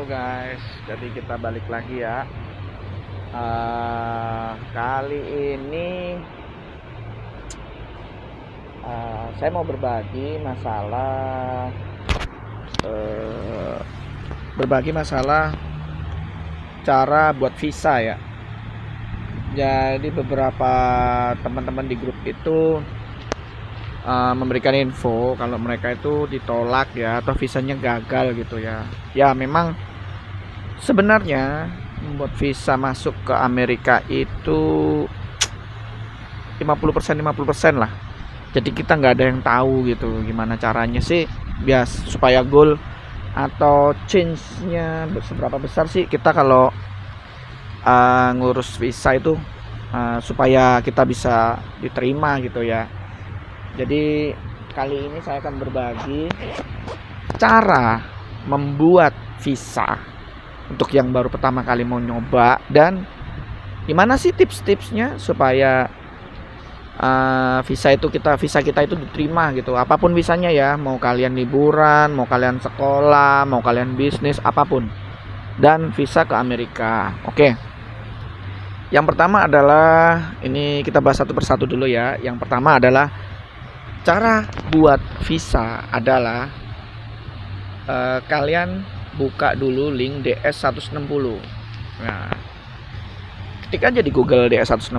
Halo guys, jadi kita balik lagi ya. Kali ini saya mau eh, berbagi masalah cara buat visa ya. Jadi beberapa teman-teman di grup itu memberikan info kalau mereka itu ditolak ya, atau visanya gagal gitu ya. Ya memang sebenarnya membuat visa masuk ke Amerika itu 50% lah. Jadi kita nggak ada yang tahu gitu gimana caranya sih biar supaya goal atau change-nya seberapa besar sih kita kalau ngurus visa itu, supaya kita bisa diterima gitu ya. Jadi kali ini saya akan berbagi cara membuat visa untuk yang baru pertama kali mau nyoba, dan gimana sih tips-tipsnya supaya visa kita itu diterima gitu. Apapun visanya ya, mau kalian liburan, mau kalian sekolah, mau kalian bisnis, apapun. Dan visa ke Amerika. Oke. Yang pertama adalah, ini kita bahas satu persatu dulu ya. Yang pertama adalah cara buat visa adalah kalian buka dulu link DS160. Nah, ketik aja di Google DS160.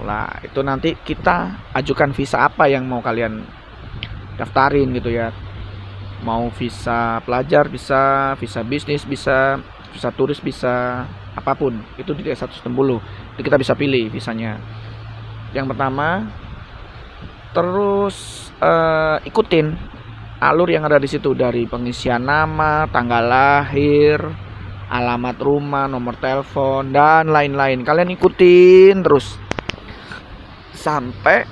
Lah, itu nanti kita ajukan visa apa yang mau kalian daftarin gitu ya. Mau visa pelajar bisa, visa bisnis bisa, visa turis bisa, apapun. Itu di DS160. Itu kita bisa pilih visanya. Yang pertama, terus ikutin alur yang ada di situ, dari pengisian nama, tanggal lahir, alamat rumah, nomor telepon, dan lain-lain. Kalian ikutin terus sampai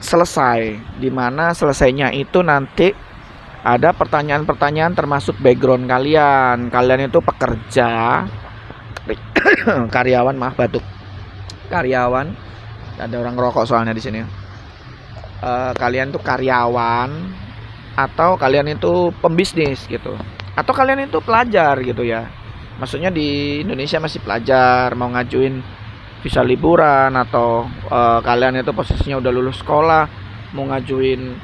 selesai. Dimana selesainya itu nanti ada pertanyaan-pertanyaan termasuk background kalian. Kalian itu pekerja, karyawan, maaf batuk, karyawan. Ada orang ngerokok soalnya di sini. Kalian tuh karyawan, atau kalian itu pembisnis gitu, atau kalian itu pelajar gitu ya. Maksudnya di Indonesia masih pelajar, mau ngajuin visa liburan, atau kalian itu posisinya udah lulus sekolah, mau ngajuin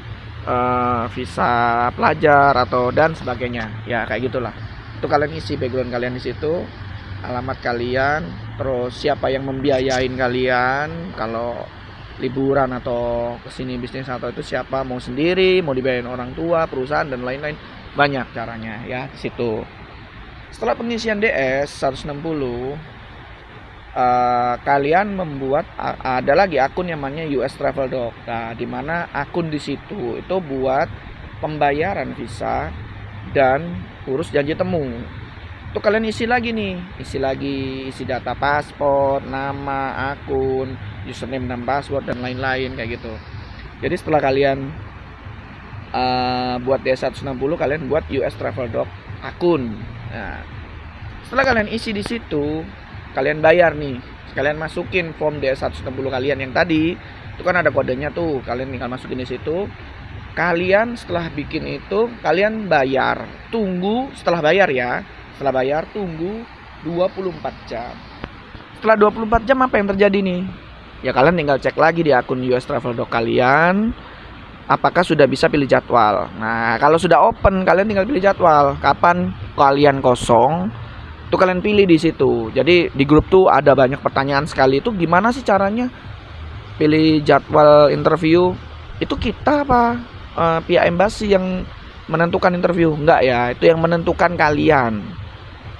visa pelajar atau dan sebagainya. Ya kayak gitulah. Itu kalian isi background kalian di situ, alamat kalian, terus siapa yang membiayain kalian kalau liburan atau kesini bisnis, atau itu siapa, mau sendiri, mau dibayarin orang tua, perusahaan, dan lain-lain. Banyak caranya ya di situ. Setelah pengisian DS 160, kalian membuat ada lagi akun yang namanya US Travel Doc. Nah, di mana akun di situ itu buat pembayaran visa dan urus janji temu. Itu kalian isi lagi nih, isi data paspor, nama, akun, username dan password, dan lain-lain kayak gitu. Jadi setelah kalian buat DS160, kalian buat US Travel Doc akun. Nah, setelah kalian isi di situ, kalian bayar nih. Kalian masukin form DS160 kalian yang tadi, itu kan ada kodenya tuh. Kalian tinggal masukin di situ. Kalian setelah bikin itu, kalian bayar. Tunggu setelah bayar ya. Setelah bayar tunggu 24 jam. Setelah 24 jam apa yang terjadi nih? Ya kalian tinggal cek lagi di akun US Travel Doc kalian, apakah sudah bisa pilih jadwal. Nah, kalau sudah open, kalian tinggal pilih jadwal. Kapan kalian kosong, itu kalian pilih di situ. Jadi di grup tuh ada banyak pertanyaan sekali. Itu gimana sih caranya pilih jadwal interview? Itu kita apa pihak embassy yang menentukan interview? Enggak ya, itu yang menentukan kalian.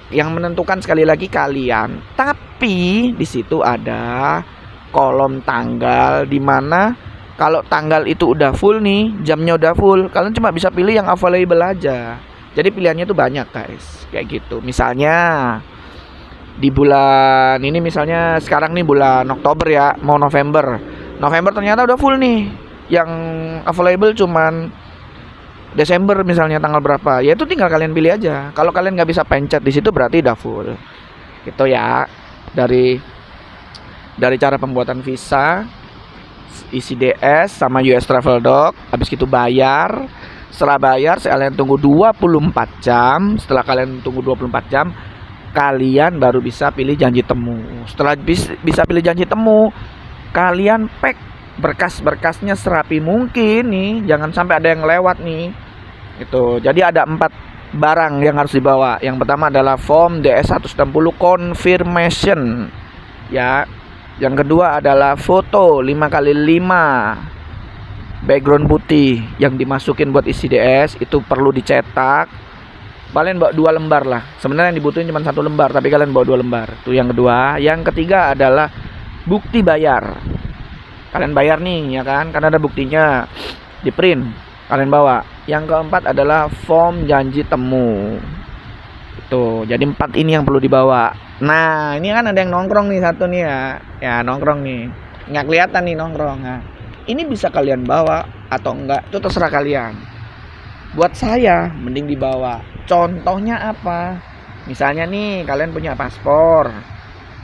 Yang menentukan sekali lagi kalian. Tapi di situ ada kolom tanggal, di mana kalau tanggal itu udah full nih, jamnya udah full, kalian cuma bisa pilih yang available aja. Jadi pilihannya tuh banyak guys, kayak gitu. Misalnya di bulan ini, misalnya sekarang nih bulan Oktober ya, mau November ternyata udah full nih. Yang available cuman Desember misalnya tanggal berapa, ya itu tinggal kalian pilih aja. Kalau kalian nggak bisa pencet di situ berarti udah full. Gitu ya. Dari cara pembuatan visa, isi DS sama US Travel Doc, habis itu bayar. Setelah bayar, kalian tunggu 24 jam. Setelah kalian tunggu 24 jam, kalian baru bisa pilih janji temu. Setelah bisa pilih janji temu, kalian pack berkas-berkasnya serapi mungkin nih, jangan sampai ada yang lewat nih. Itu. Jadi ada 4 barang yang harus dibawa. Yang pertama adalah form DS160 confirmation. Ya. Yang kedua adalah foto 5x5 background putih yang dimasukin buat isi DS, itu perlu dicetak. Kalian bawa 2 lembar lah. Sebenarnya yang dibutuhin cuma 1 lembar, tapi kalian bawa 2 lembar. Itu yang kedua. Yang ketiga adalah bukti bayar. Kalian bayar nih, ya kan? Karena ada buktinya di print. Kalian bawa. Yang keempat adalah form janji temu. Itu. Jadi 4 ini yang perlu dibawa. Nah, ini kan ada yang nongkrong nih satu nih ya. Ya, nongkrong nih. Nggak kelihatan nih nongkrong. Nah, ini bisa kalian bawa atau enggak, itu terserah kalian. Buat saya mending dibawa. Contohnya apa? Misalnya nih kalian punya paspor.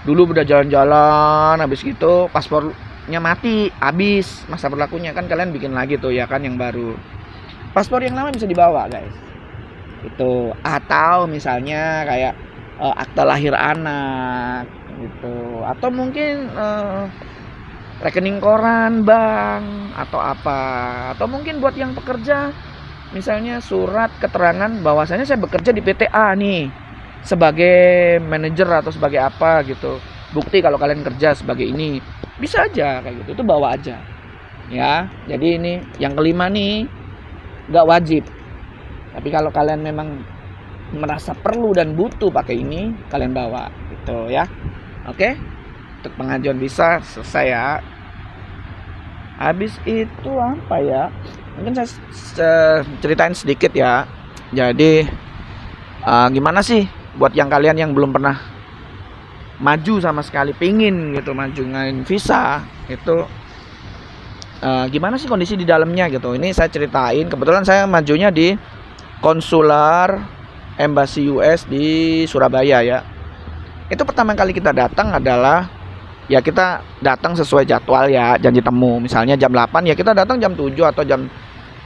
Dulu udah jalan-jalan, habis gitu paspornya mati, habis masa berlakunya, kan kalian bikin lagi tuh ya kan yang baru. Paspor yang lama bisa dibawa, guys. Itu. Atau misalnya kayak akta lahir anak gitu. Atau mungkin rekening koran bank atau apa, atau mungkin buat yang pekerja misalnya surat keterangan bahwasanya saya bekerja di PT A nih sebagai manajer atau sebagai apa gitu, bukti kalau kalian kerja sebagai ini, bisa aja kayak gitu, itu bawa aja ya. Jadi ini yang kelima nih nggak wajib, tapi kalau kalian memang merasa perlu dan butuh pakai ini, kalian bawa gitu ya. Oke, untuk pengajuan visa selesai ya. Habis itu apa ya? Mungkin saya ceritain sedikit ya. Jadi gimana sih buat yang kalian yang belum pernah maju sama sekali, pingin gitu maju ngain visa itu, gimana sih kondisi di dalamnya gitu. Ini saya ceritain. Kebetulan saya majunya di konsular Embassy US di Surabaya ya. Itu pertama kali kita datang adalah ya kita datang sesuai jadwal ya, janji temu. Misalnya jam 8 ya kita datang jam 7 atau jam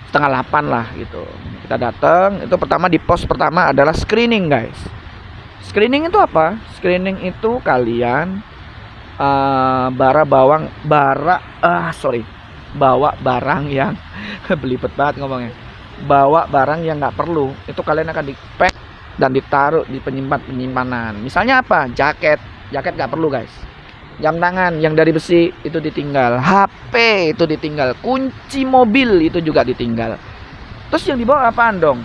setengah 8 lah gitu. Kita datang, itu pertama di pos pertama adalah screening, guys. Screening itu apa? Screening itu kalian bawa barang yang belibet banget ngomongnya. Bawa barang yang nggak perlu, itu kalian akan di-pack dan ditaruh di penyimpanan. Misalnya apa? Jaket nggak perlu, guys. Jam tangan yang dari besi itu ditinggal, HP itu ditinggal, kunci mobil itu juga ditinggal. Terus yang dibawa apaan dong?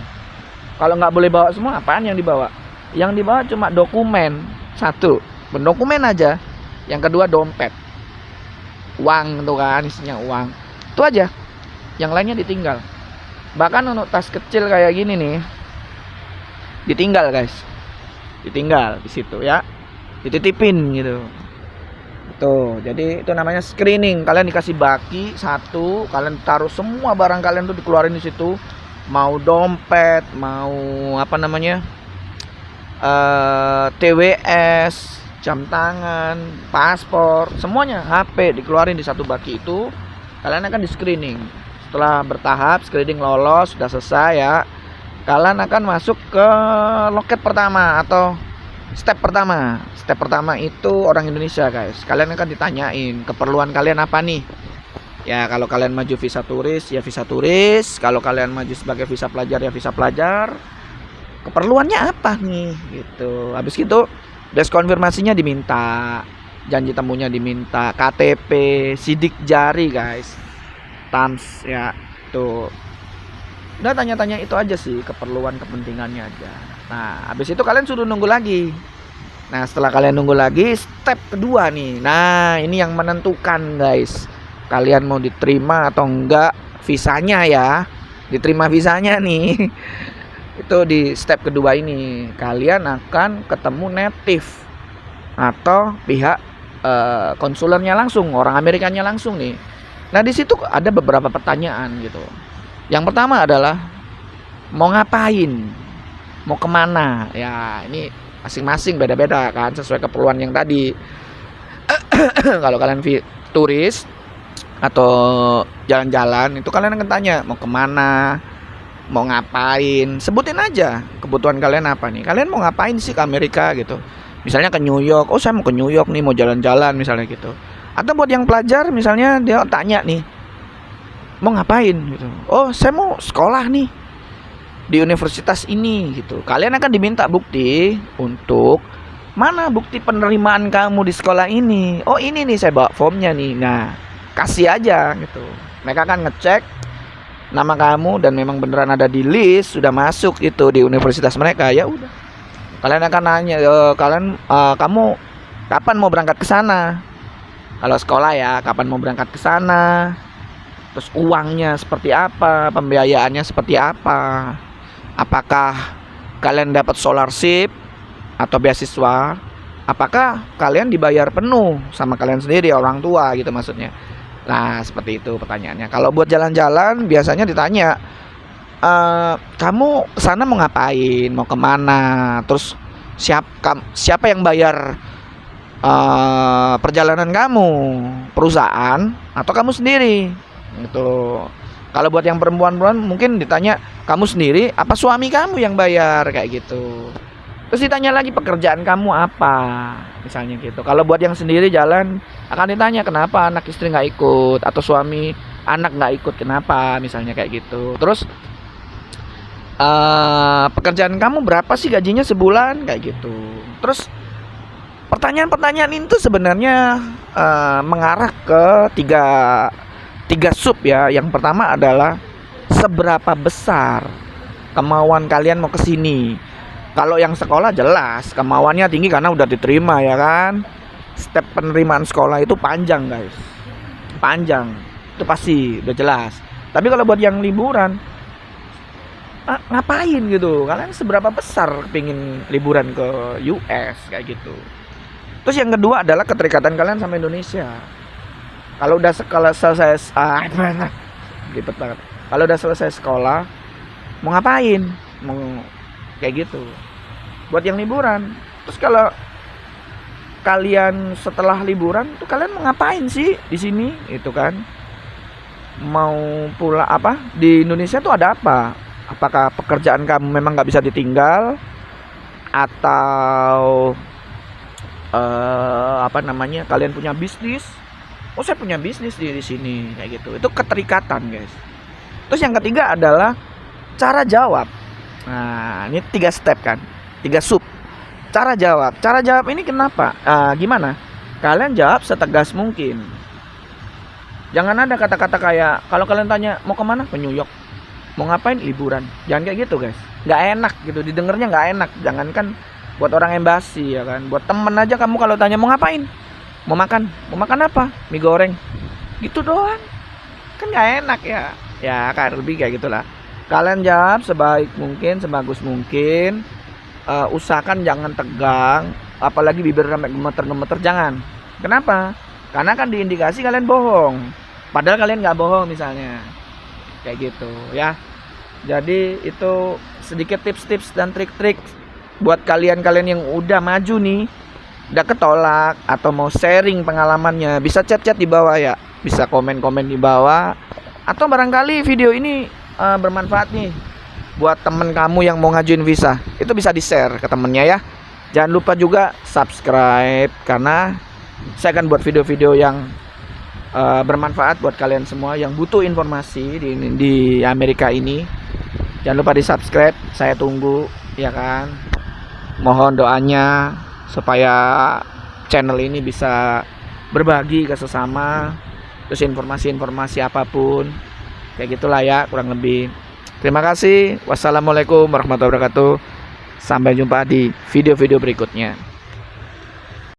Kalau nggak boleh bawa semua, apaan yang dibawa? Yang dibawa cuma dokumen, 1 dokumen aja. Yang kedua dompet, uang tuh kan, isinya uang, itu aja. Yang lainnya ditinggal. Bahkan untuk tas kecil kayak gini nih ditinggal, guys. Ditinggal di situ ya, dititipin gitu. Tuh, jadi itu namanya screening. Kalian dikasih baki 1, kalian taruh semua barang kalian tuh dikeluarin di situ. Mau dompet, mau apa namanya, TWS, jam tangan, paspor, semuanya, HP dikeluarin di satu baki itu. Kalian akan di screening. Setelah bertahap screening lolos, sudah selesai ya, kalian akan masuk ke loket pertama atau step pertama. Step pertama itu orang Indonesia, guys. Kalian akan ditanyain keperluan kalian apa nih. Ya, kalau kalian maju visa turis ya visa turis, kalau kalian maju sebagai visa pelajar ya visa pelajar. Keperluannya apa nih gitu. Habis itu desk konfirmasinya diminta, janji temunya diminta, KTP, sidik jari, guys. TANS ya. Tuh. Udah tanya-tanya itu aja sih, keperluan kepentingannya aja. Nah, habis itu kalian suruh nunggu lagi. Nah, setelah kalian nunggu lagi, step kedua nih. Nah, ini yang menentukan, guys. Kalian mau diterima atau enggak visanya ya. Diterima visanya nih. Itu di step kedua ini. Kalian akan ketemu native atau pihak konsulernya langsung, orang Amerikanya langsung nih. Nah, di situ ada beberapa pertanyaan gitu. Yang pertama adalah mau ngapain? Mau kemana? Ya, ini masing-masing beda-beda kan, sesuai keperluan yang tadi. Kalau kalian turis atau jalan-jalan itu kalian akan tanya mau kemana, mau ngapain, sebutin aja kebutuhan kalian apa nih. Kalian mau ngapain sih ke Amerika gitu. Misalnya ke New York, oh saya mau ke New York nih, mau jalan-jalan misalnya gitu. Atau buat yang pelajar misalnya dia tanya nih, mau ngapain gitu. Oh saya mau sekolah nih di universitas ini gitu. Kalian akan diminta bukti untuk mana bukti penerimaan kamu di sekolah ini. Oh ini nih saya bawa formnya nih. Nah kasih aja gitu. Mereka akan ngecek nama kamu dan memang beneran ada di list, sudah masuk itu di universitas mereka. Ya udah, kalian akan nanya kamu kapan mau berangkat ke sana. Kalau sekolah ya kapan mau berangkat ke sana, terus uangnya seperti apa, pembiayaannya seperti apa, apakah kalian dapat scholarship atau beasiswa, apakah kalian dibayar penuh sama kalian sendiri, orang tua gitu maksudnya. Nah seperti itu pertanyaannya. Kalau buat jalan-jalan biasanya ditanya, kamu kesana mau ngapain, mau kemana, terus siapa yang bayar perjalanan kamu, perusahaan atau kamu sendiri gitu. Kalau buat yang perempuan mungkin ditanya, kamu sendiri apa suami kamu yang bayar, kayak gitu. Terus ditanya lagi pekerjaan kamu apa, misalnya gitu. Kalau buat yang sendiri jalan akan ditanya kenapa anak istri nggak ikut, atau suami anak nggak ikut kenapa, misalnya kayak gitu. Terus pekerjaan kamu berapa sih gajinya sebulan, kayak gitu. Terus pertanyaan-pertanyaan itu sebenarnya mengarah ke tiga sub ya. Yang pertama adalah seberapa besar kemauan kalian mau kesini. Kalau yang sekolah jelas kemauannya tinggi karena udah diterima ya kan. Step penerimaan sekolah itu panjang guys, panjang, itu pasti udah jelas. Tapi kalau buat yang liburan, ngapain gitu, kalian seberapa besar pengen liburan ke US kayak gitu. Terus yang kedua adalah keterikatan kalian sama Indonesia. Kalau udah selesai ribet banget. Kalau udah selesai sekolah mau ngapain, mau kayak gitu. Buat yang liburan. Terus kalau kalian setelah liburan tuh kalian mau ngapain sih di sini, itu kan? Mau pula apa? Di Indonesia tuh ada apa? Apakah pekerjaan kamu memang nggak bisa ditinggal, atau kalian punya bisnis? Oh saya punya bisnis di sini, kayak gitu. Itu keterikatan guys. Terus yang ketiga adalah cara jawab. Nah ini 3 step kan, 3 sub. Cara jawab ini kenapa? Gimana? Kalian jawab setegas mungkin. Jangan ada kata-kata kayak, kalau kalian tanya mau kemana, ke New York, mau ngapain, liburan. Jangan kayak gitu guys, nggak enak gitu, didengarnya nggak enak. Jangankan buat orang embasi ya kan, buat temen aja kamu kalau tanya mau ngapain, mau makan apa, mie goreng, gitu doang kan nggak enak ya. Ya kan lebih kayak gitulah. Kalian jawab sebaik mungkin, sebagus mungkin. Usahakan jangan tegang, apalagi bibir sampai gemeter-gemeter, jangan. Kenapa? Karena kan diindikasi kalian bohong, padahal kalian nggak bohong misalnya, kayak gitu ya. Jadi itu sedikit tips-tips dan trik-trik buat kalian-kalian yang udah maju nih, udah ketolak atau mau sharing pengalamannya, bisa chat-chat di bawah ya, bisa komen-komen di bawah. Atau barangkali video ini bermanfaat nih buat temen kamu yang mau ngajuin visa, itu bisa di-share ke temennya ya. Jangan lupa juga subscribe, karena saya akan buat video-video yang bermanfaat buat kalian semua yang butuh informasi di Amerika ini. Jangan lupa di subscribe, saya tunggu ya kan. Mohon doanya supaya channel ini bisa berbagi ke sesama, terus informasi-informasi apapun, kayak gitulah ya kurang lebih. Terima kasih. Wassalamualaikum warahmatullahi wabarakatuh. Sampai jumpa di video-video berikutnya.